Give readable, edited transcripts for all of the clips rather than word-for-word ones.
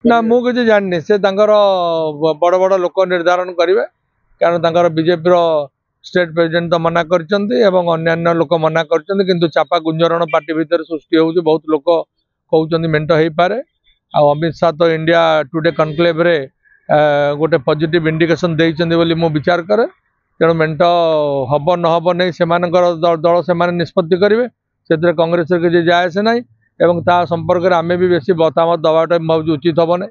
ना मु किसी जानी से बड़ बड़ लोक निर्धारण करेंगे कारण बीजेपी स्टेट प्रेसिडेंट तो मना कर लोक मना कर चापा गुंजरण पार्टी भितर सृष्टि हो बहुत लोक कहते मेट हो पारे अमित शाह तो इंडिया टुडे कनक्लेव रे गोटे पॉजिटिव इंडिकेशन देइछन्ती मु विचार करे तेणु मेट हम न हम नहीं से दल से निष्पत्ति करेंगे से कांग्रेस किसी जाए ना एवं ता संपर्क में आमे भी बेसी मतामत दबाटा उचित हम ना।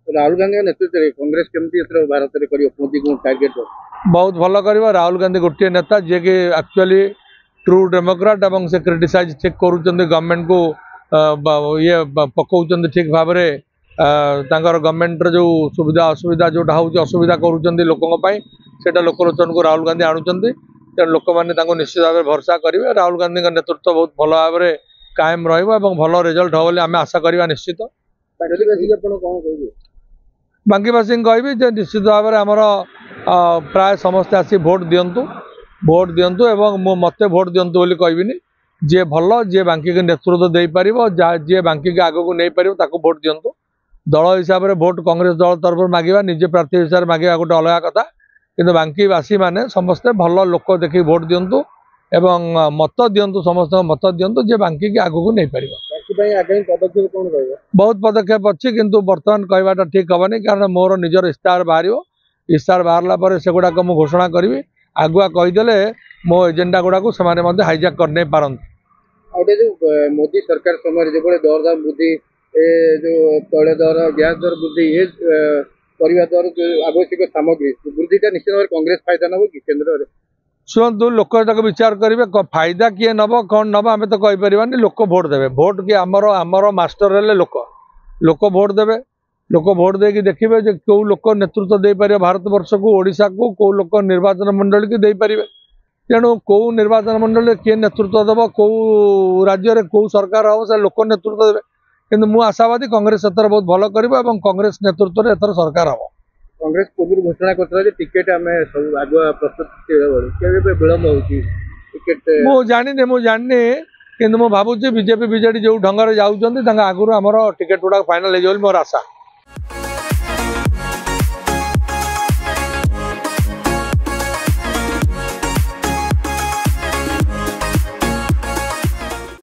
राहुल गांधी नेतृत्व में कांग्रेस केमती भारत में मोदी को टार्गेट बहुत भल कर राहुल गांधी गोटे नेता जी कि एक्चुअली ट्रू डेमोक्राट और से क्रिटिसाइज ठीक कर गवर्नमेंट को ये पकाउं ठीक भाव में गवर्नमेंट जो सुविधा असुविधा जोटा हो असुविधा कर लोकों लोकलोचन को राहुल गांधी आणुंट तेणु लोक मैंने निश्चित भाव भरसा करेंगे राहुल गांधी का नेतृत्व बहुत भल भाव में कायम भल रिजल्ट हो आम आशा करवा निश्चित। बांकीवासी कहि निश्चित भाव में आमर प्राय समस्ते आसी भोट दिंतु एवं मत भोट दिंतु बोली कहबिनी जी भल जी बांकी के नेतृत्व दे पार जी बांकी के आगे को नहीं पार भोट दिंतु दल हिसाब से भोट कांग्रेस दल तरफ मांगा निजे प्रार्थी हिसाब से मांगा गोटे अलग कथा किंतु बांकीवासी माने समस्ते भल लोक देखिए भोट दिंतु एवं मत दिंतु समस्त मत दिंतु जे बांकी के आगे को नहीं पार बहुत पदक्षेप अच्छी किंतु बर्तमान कहवाटा ठीक हेनी कारण मोर निजर इस्ताहार बाहर बाहर से गुड़ाक मुझे घोषणा करी आगुआ कहीदे मो एजेंडा गुड़ाक से हाईजैक करने पारती। मोदी सरकार समय जो दरदाम वृद्धि जो तैल दर गैस दर वृद्धि ये परिवार दर जो आवश्यक सामग्री वृद्धिटा निश्चित भाव कांग्रेस फायदा नब कि केन्द्र में शुणु लोक विचार करेंगे फायदा किए नब कौन नब आम तो कहीपर लोक भोट देवे भोट कि आमर मास्टर हेल्ले लोक भोट देवे लोक भोट देकी देखिए कौ लोक नेतृत्व दे पारे भारत वर्ष को ओडिशा को कौ लोक निर्वाचन मंडल की दे पारे तेणु कौ निर्वाचन मंडल किए नेतृत्व देव कौ राज्य में कौ सरकार हम से लोक नेतृत्व देवे किंतु मु आशावादी कांग्रेस एथर बहुत भल कर कांग्रेस नेतृत्व में एथर सरकार हम कांग्रेस पूर्व घोषणा कर टिकेट आम सब आगुआ प्रस्तुत विलंब हो जानी कि भावुँ बीजेपी बीजेडी जो ढंग से जाऊँच आगुरी आमर टिकेट गुड़ा फाइनाल हो मोर आशा।